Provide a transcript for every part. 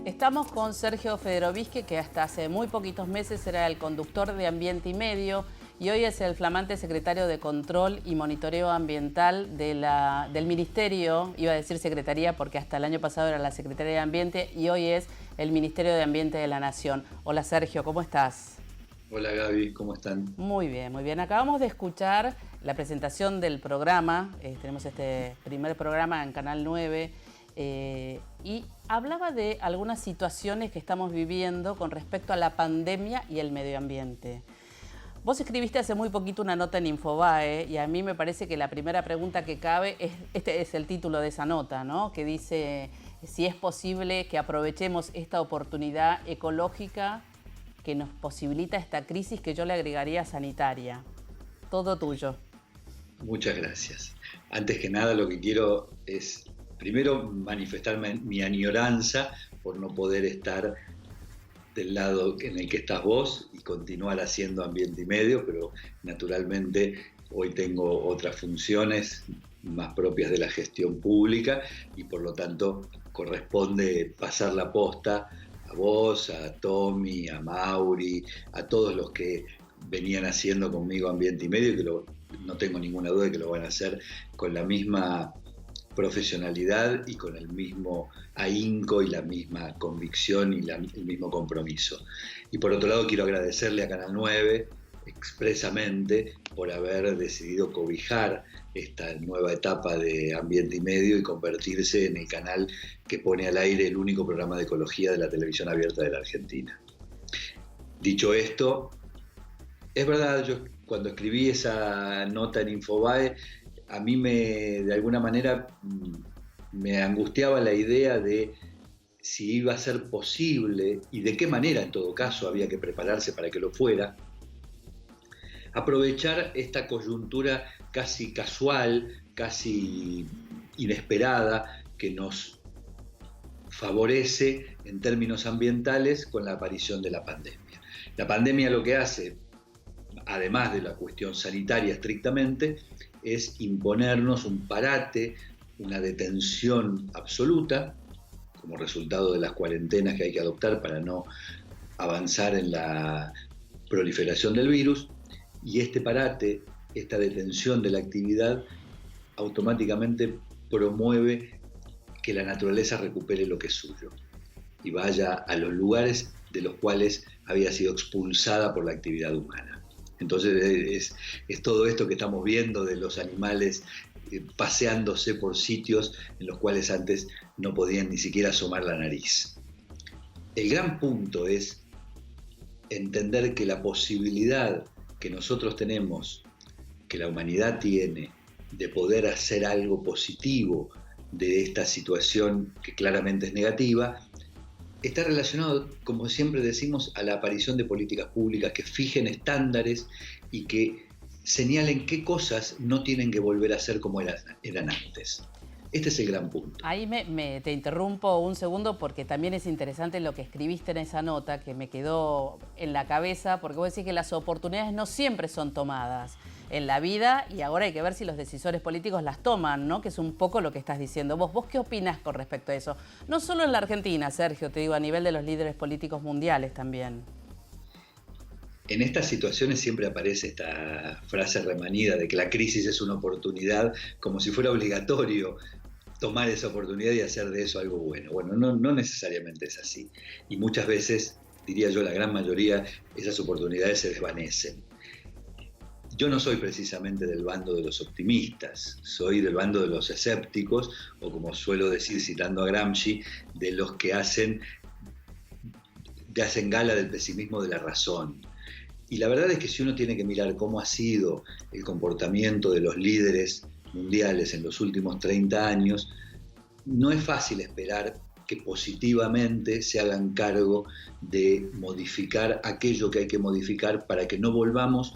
Estamos con Sergio Federovisky, que hasta hace muy poquitos meses era el conductor de Ambiente y Medio y hoy es el flamante secretario de Control y Monitoreo Ambiental del Ministerio, iba a decir Secretaría porque hasta el año pasado era la Secretaría de Ambiente y hoy es el Ministerio de Ambiente de la Nación. Hola Sergio, ¿cómo estás? Hola Gaby, ¿cómo están? Muy bien, muy bien. Acabamos de escuchar la presentación del programa, tenemos este primer programa en Canal 9, y hablaba de algunas situaciones que estamos viviendo con respecto a la pandemia y el medio ambiente. Vos escribiste hace muy poquito una nota en Infobae y a mí me parece que la primera pregunta que cabe es, este es el título de esa nota, ¿no? Que dice si es posible que aprovechemos esta oportunidad ecológica que nos posibilita esta crisis que yo le agregaría sanitaria. Todo tuyo. Muchas gracias. Antes que nada lo que quiero es primero manifestar mi añoranza por no poder estar del lado en el que estás vos y continuar haciendo Ambiente y Medio, pero naturalmente hoy tengo otras funciones más propias de la gestión pública y por lo tanto corresponde pasar la posta a vos, a Tommy, a Mauri, a todos los que venían haciendo conmigo Ambiente y Medio, que no tengo ninguna duda de que lo van a hacer con la misma profesionalidad y con el mismo ahínco y la misma convicción y el mismo compromiso. Y por otro lado quiero agradecerle a Canal 9 expresamente por haber decidido cobijar esta nueva etapa de Ambiente y Medio y convertirse en el canal que pone al aire el único programa de ecología de la televisión abierta de la Argentina. Dicho esto, es verdad, yo cuando escribí esa nota en Infobae, a mí de alguna manera me angustiaba la idea de si iba a ser posible y de qué manera en todo caso había que prepararse para que lo fuera, aprovechar esta coyuntura casi casual, casi inesperada que nos favorece en términos ambientales con la aparición de la pandemia. La pandemia lo que hace, además de la cuestión sanitaria estrictamente, es imponernos un parate, una detención absoluta, como resultado de las cuarentenas que hay que adoptar para no avanzar en la proliferación del virus, y este parate, esta detención de la actividad, automáticamente promueve que la naturaleza recupere lo que es suyo y vaya a los lugares de los cuales había sido expulsada por la actividad humana. Entonces es todo esto que estamos viendo de los animales paseándose por sitios en los cuales antes no podían ni siquiera asomar la nariz. El gran punto es entender que la posibilidad que nosotros tenemos, que la humanidad tiene, de poder hacer algo positivo de esta situación que claramente es negativa, está relacionado, como siempre decimos, a la aparición de políticas públicas que fijen estándares y que señalen qué cosas no tienen que volver a ser como eran antes. Este es el gran punto. Ahí te interrumpo un segundo porque también es interesante lo que escribiste en esa nota que me quedó en la cabeza, porque vos decís que las oportunidades no siempre son tomadas en la vida y ahora hay que ver si los decisores políticos las toman, ¿no? Que es un poco lo que estás diciendo. ¿Vos qué opinás con respecto a eso? No solo en la Argentina, Sergio, te digo, a nivel de los líderes políticos mundiales también. En estas situaciones siempre aparece esta frase remanida de que la crisis es una oportunidad, como si fuera obligatorio tomar esa oportunidad y hacer de eso algo bueno. Bueno, no necesariamente es así. Y muchas veces, diría yo, la gran mayoría, esas oportunidades se desvanecen. Yo no soy precisamente del bando de los optimistas, soy del bando de los escépticos, o como suelo decir citando a Gramsci, de los que hacen gala del pesimismo de la razón. Y la verdad es que si uno tiene que mirar cómo ha sido el comportamiento de los líderes mundiales en los últimos 30 años, no es fácil esperar que positivamente se hagan cargo de modificar aquello que hay que modificar para que no volvamos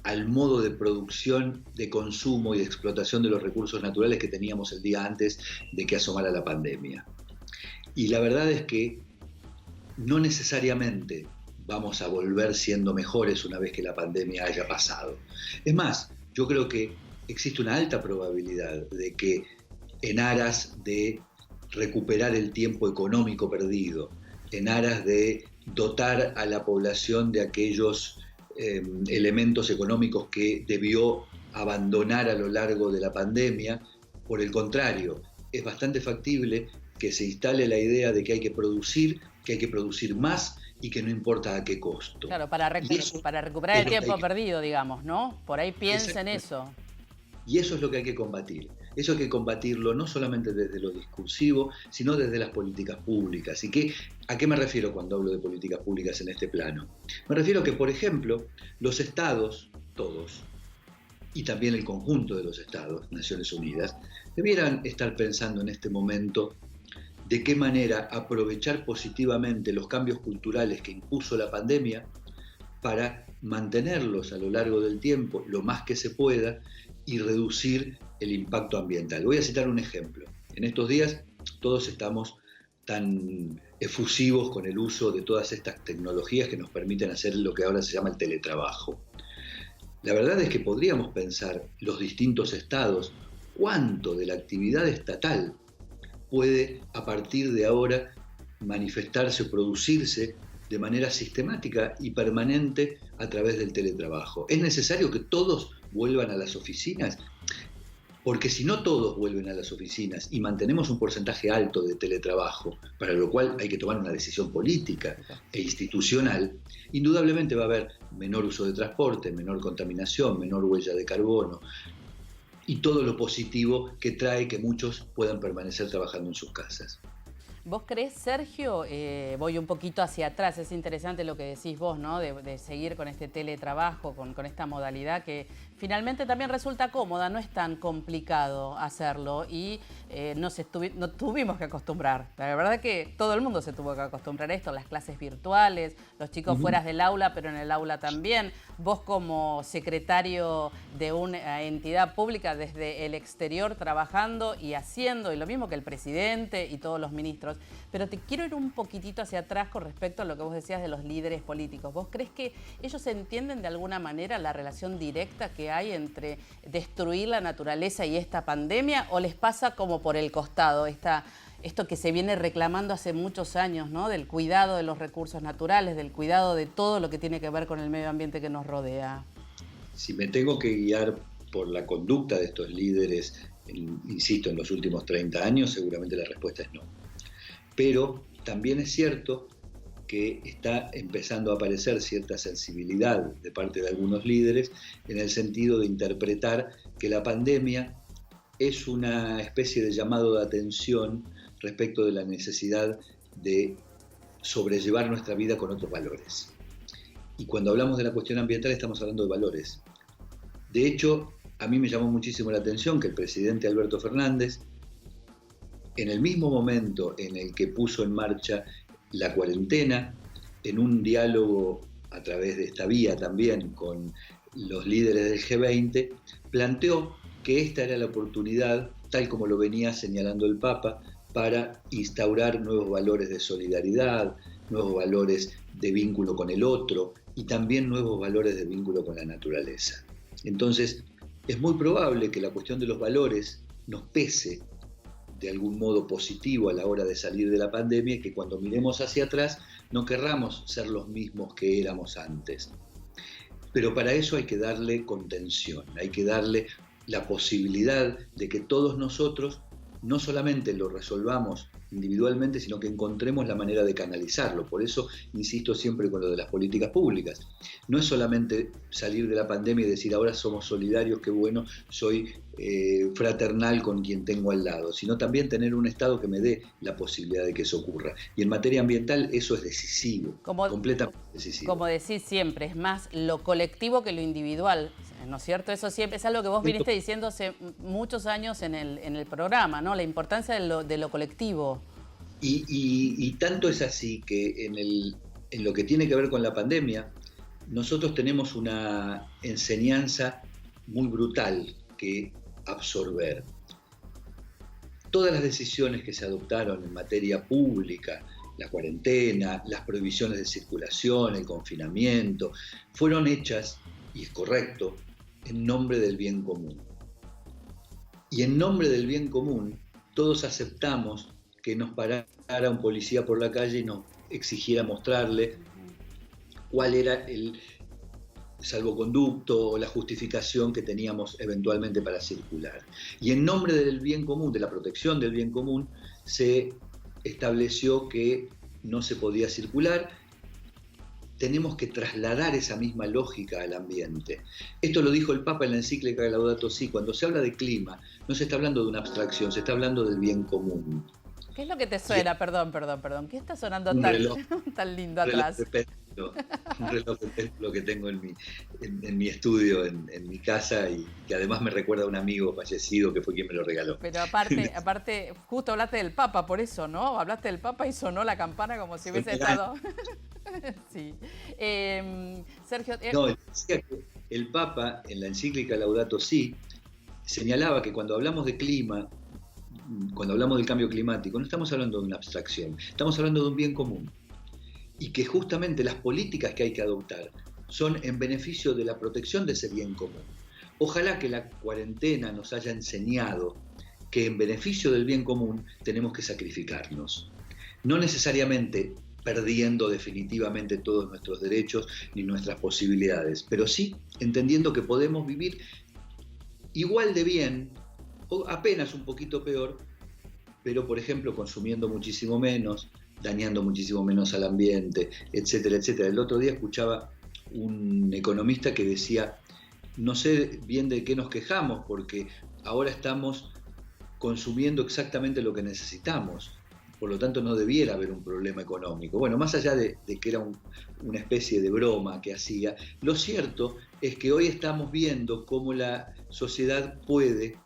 al modo de producción, de consumo y de explotación de los recursos naturales que teníamos el día antes de que asomara la pandemia. Y la verdad es que no necesariamente vamos a volver siendo mejores una vez que la pandemia haya pasado. Es más, yo creo que existe una alta probabilidad de que en aras de recuperar el tiempo económico perdido, en aras de dotar a la población de aquellos elementos económicos que debió abandonar a lo largo de la pandemia. Por el contrario, es bastante factible que se instale la idea de que hay que producir más y que no importa a qué costo. Claro, para recuperar el tiempo perdido, digamos, ¿no? Por ahí piensa en eso. Y eso es lo que hay que combatir. Eso hay que combatirlo no solamente desde lo discursivo, sino desde las políticas públicas. ¿Y a qué me refiero cuando hablo de políticas públicas en este plano? Me refiero a que, por ejemplo, los estados, todos, y también el conjunto de los estados, Naciones Unidas, debieran estar pensando en este momento de qué manera aprovechar positivamente los cambios culturales que impuso la pandemia para mantenerlos a lo largo del tiempo lo más que se pueda y reducir el impacto ambiental. Voy a citar un ejemplo. En estos días todos estamos tan efusivos con el uso de todas estas tecnologías que nos permiten hacer lo que ahora se llama el teletrabajo. La verdad es que podríamos pensar los distintos estados cuánto de la actividad estatal puede a partir de ahora manifestarse o producirse de manera sistemática y permanente a través del teletrabajo. ¿Es necesario que todos vuelvan a las oficinas? Porque si no todos vuelven a las oficinas y mantenemos un porcentaje alto de teletrabajo, para lo cual hay que tomar una decisión política e institucional, indudablemente va a haber menor uso de transporte, menor contaminación, menor huella de carbono y todo lo positivo que trae que muchos puedan permanecer trabajando en sus casas. ¿Vos creés, Sergio? Voy un poquito hacia atrás, es interesante lo que decís vos, ¿no? De seguir con este teletrabajo, con esta modalidad que finalmente también resulta cómoda, no es tan complicado hacerlo y no tuvimos que acostumbrar. La verdad que todo el mundo se tuvo que acostumbrar a esto, las clases virtuales, los chicos fuera del aula, pero en el aula también. Vos como secretario de una entidad pública desde el exterior trabajando y haciendo, y lo mismo que el presidente y todos los ministros. Pero te quiero ir un poquitito hacia atrás con respecto a lo que vos decías de los líderes políticos. ¿Vos crees que ellos entienden de alguna manera la relación directa que hay entre destruir la naturaleza y esta pandemia, o les pasa como por el costado esto que se viene reclamando hace muchos años, ¿no? Del cuidado de los recursos naturales, del cuidado de todo lo que tiene que ver con el medio ambiente que nos rodea? Si me tengo que guiar por la conducta de estos líderes, insisto, en los últimos 30 años, seguramente la respuesta es no. Pero también es cierto que está empezando a aparecer cierta sensibilidad de parte de algunos líderes en el sentido de interpretar que la pandemia es una especie de llamado de atención respecto de la necesidad de sobrellevar nuestra vida con otros valores. Y cuando hablamos de la cuestión ambiental estamos hablando de valores. De hecho, a mí me llamó muchísimo la atención que el presidente Alberto Fernández, en el mismo momento en el que puso en marcha la cuarentena, en un diálogo a través de esta vía también con los líderes del G20, planteó que esta era la oportunidad, tal como lo venía señalando el Papa, para instaurar nuevos valores de solidaridad, nuevos valores de vínculo con el otro y también nuevos valores de vínculo con la naturaleza. Entonces, es muy probable que la cuestión de los valores nos pese de algún modo positivo a la hora de salir de la pandemia y que cuando miremos hacia atrás no querramos ser los mismos que éramos antes. Pero para eso hay que darle contención, hay que darle la posibilidad de que todos nosotros no solamente lo resolvamos individualmente, sino que encontremos la manera de canalizarlo. Por eso insisto siempre con lo de las políticas públicas. No es solamente salir de la pandemia y decir ahora somos solidarios, qué bueno, soy fraternal con quien tengo al lado, sino también tener un Estado que me dé la posibilidad de que eso ocurra. Y en materia ambiental eso es decisivo, completamente decisivo. Como decís siempre, es más lo colectivo que lo individual, ¿no es cierto? Eso siempre es algo que vos viniste diciendo hace muchos años en el programa, ¿no? La importancia de lo colectivo. Y tanto es así que en lo que tiene que ver con la pandemia, nosotros tenemos una enseñanza muy brutal que absorber. Todas las decisiones que se adoptaron en materia pública, la cuarentena, las prohibiciones de circulación, el confinamiento, fueron hechas, y es correcto, en nombre del bien común. Y en nombre del bien común, todos aceptamos que nos parara un policía por la calle y nos exigiera mostrarle cuál era el salvoconducto o la justificación que teníamos eventualmente para circular. Y en nombre del bien común, de la protección del bien común, se estableció que no se podía circular. Tenemos que trasladar esa misma lógica al ambiente. Esto lo dijo el Papa en la encíclica Laudato Si. Cuando se habla de clima, no se está hablando de una abstracción, se está hablando del bien común. ¿Qué es lo que te suena? Perdón. ¿Qué está sonando tan lindo atrás? Un reloj de péndulo que tengo en mi estudio, en mi casa, y que además me recuerda a un amigo fallecido que fue quien me lo regaló. Pero aparte, justo hablaste del Papa, por eso, ¿no? Hablaste del Papa y sonó la campana como si hubiese estado... Sí. Sergio... No, decía que el Papa, en la encíclica Laudato Si, señalaba que cuando hablamos de clima, cuando hablamos del cambio climático, no estamos hablando de una abstracción, estamos hablando de un bien común. Y que justamente las políticas que hay que adoptar son en beneficio de la protección de ese bien común. Ojalá que la cuarentena nos haya enseñado que en beneficio del bien común tenemos que sacrificarnos. No necesariamente perdiendo definitivamente todos nuestros derechos ni nuestras posibilidades, pero sí entendiendo que podemos vivir igual de bien, o apenas un poquito peor, pero por ejemplo consumiendo muchísimo menos, dañando muchísimo menos al ambiente, etcétera, etcétera. El otro día escuchaba un economista que decía, no sé bien de qué nos quejamos, porque ahora estamos consumiendo exactamente lo que necesitamos, por lo tanto no debiera haber un problema económico. Bueno, más allá de que era una especie de broma que hacía, lo cierto es que hoy estamos viendo cómo la sociedad puede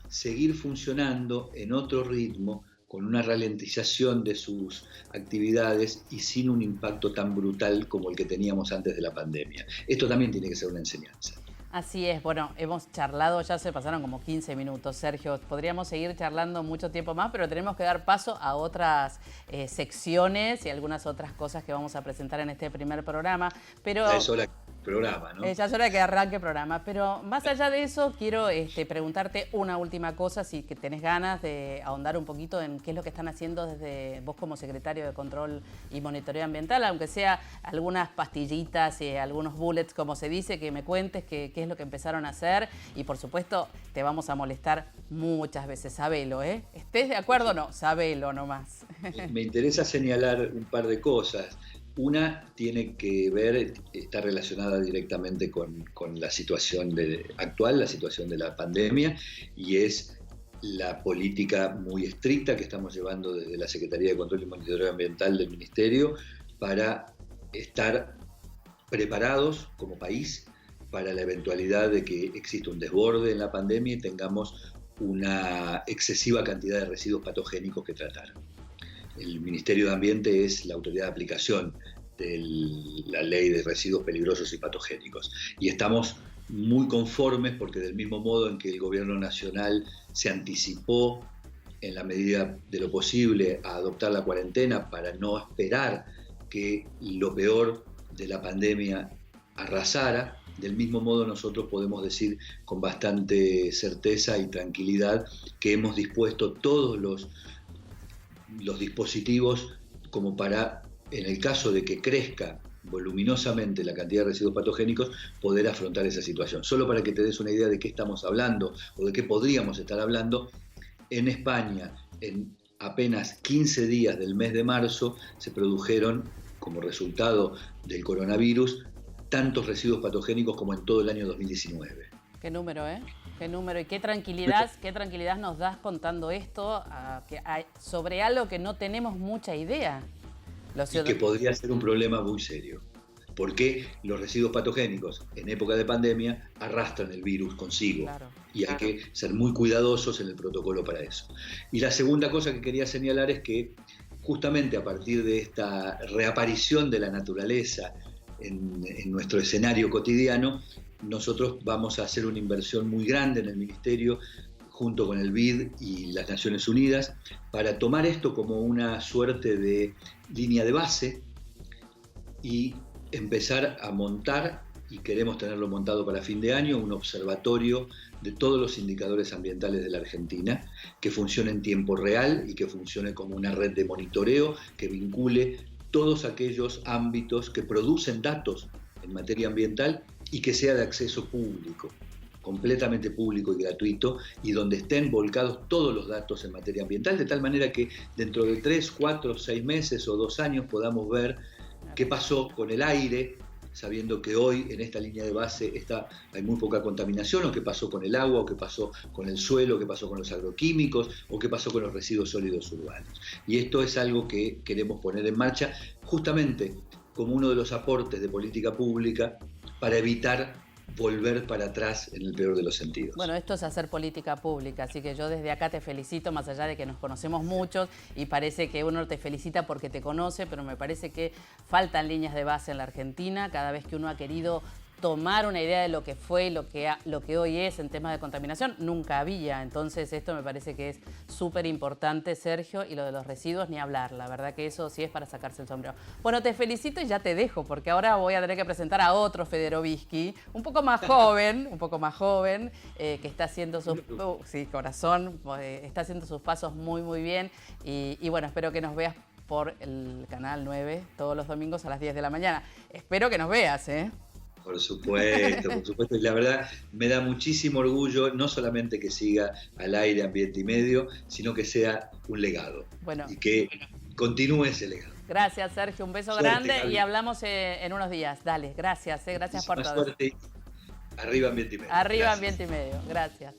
seguir funcionando en otro ritmo, con una ralentización de sus actividades y sin un impacto tan brutal como el que teníamos antes de la pandemia. Esto también tiene que ser una enseñanza. Así es, bueno, hemos charlado, ya se pasaron como 15 minutos, Sergio. Podríamos seguir charlando mucho tiempo más, pero tenemos que dar paso a otras secciones y algunas otras cosas que vamos a presentar en este primer programa. Pero ya es hora que programa, ¿no? Ya es hora que arranque el programa, pero más allá de eso, quiero preguntarte una última cosa, si que tenés ganas de ahondar un poquito en qué es lo que están haciendo desde vos como secretario de Control y Monitoreo Ambiental, aunque sea algunas pastillitas y algunos bullets, como se dice, que me cuentes qué es lo que empezaron a hacer, y por supuesto te vamos a molestar muchas veces, sabelo, ¿eh? ¿Estés de acuerdo o no? Sabelo nomás. Me interesa señalar un par de cosas. Una tiene que ver, está relacionada directamente con la situación actual, la situación de la pandemia, y es la política muy estricta que estamos llevando desde la Secretaría de Control y Monitoreo Ambiental del Ministerio para estar preparados como país para la eventualidad de que exista un desborde en la pandemia y tengamos una excesiva cantidad de residuos patogénicos que tratar. El Ministerio de Ambiente es la autoridad de aplicación de la ley de residuos peligrosos y patogénicos. Y estamos muy conformes porque del mismo modo en que el gobierno nacional se anticipó en la medida de lo posible a adoptar la cuarentena para no esperar que lo peor de la pandemia arrasara, del mismo modo nosotros podemos decir con bastante certeza y tranquilidad que hemos dispuesto todos los dispositivos como para, en el caso de que crezca voluminosamente la cantidad de residuos patogénicos, poder afrontar esa situación. Solo para que te des una idea de qué estamos hablando o de qué podríamos estar hablando, en España, en apenas 15 días del mes de marzo, se produjeron, como resultado del coronavirus, tantos residuos patogénicos como en todo el año 2019. Qué número, ¿eh? Qué número y qué tranquilidad nos das contando esto sobre algo que no tenemos mucha idea. Y que podría ser un problema muy serio, porque los residuos patogénicos en época de pandemia arrastran el virus consigo, y hay que ser muy cuidadosos en el protocolo para eso. Y la segunda cosa que quería señalar es que justamente a partir de esta reaparición de la naturaleza en nuestro escenario cotidiano, nosotros vamos a hacer una inversión muy grande en el Ministerio, junto con el BID y las Naciones Unidas, para tomar esto como una suerte de línea de base y empezar a montar, y queremos tenerlo montado para fin de año, un observatorio de todos los indicadores ambientales de la Argentina, que funcione en tiempo real y que funcione como una red de monitoreo que vincule todos aquellos ámbitos que producen datos en materia ambiental y que sea de acceso público, completamente público y gratuito, y donde estén volcados todos los datos en materia ambiental, de tal manera que dentro de 3, 4, 6 meses o 2 años podamos ver qué pasó con el aire, sabiendo que hoy en esta línea de base hay muy poca contaminación, o qué pasó con el agua, o qué pasó con el suelo, o qué pasó con los agroquímicos, o qué pasó con los residuos sólidos urbanos. Y esto es algo que queremos poner en marcha justamente como uno de los aportes de política pública para evitar volver para atrás en el peor de los sentidos. Bueno, esto es hacer política pública, así que yo desde acá te felicito, más allá de que nos conocemos muchos y parece que uno te felicita porque te conoce, pero me parece que faltan líneas de base en la Argentina. Cada vez que uno ha querido tomar una idea de lo que fue y lo que hoy es en temas de contaminación, nunca había. Entonces esto me parece que es súper importante, Sergio, y lo de los residuos ni hablar. La verdad que eso sí es para sacarse el sombrero. Bueno, te felicito y ya te dejo, porque ahora voy a tener que presentar a otro Federovisky, un poco más joven, que está haciendo sus... sí, corazón, está haciendo sus pasos muy, muy bien. Y bueno, espero que nos veas por el Canal 9 todos los domingos a las 10 de la mañana. Espero que nos veas, ¿eh? Por supuesto. Y la verdad me da muchísimo orgullo, no solamente que siga al aire Ambiente y Medio, sino que sea un legado. Bueno. Y que continúe ese legado. Gracias, Sergio. Un beso grande, Gaby. Y hablamos en unos días. Dale, gracias. Gracias por todo. Suerte. Arriba Ambiente y Medio. Arriba Ambiente y Medio. Gracias.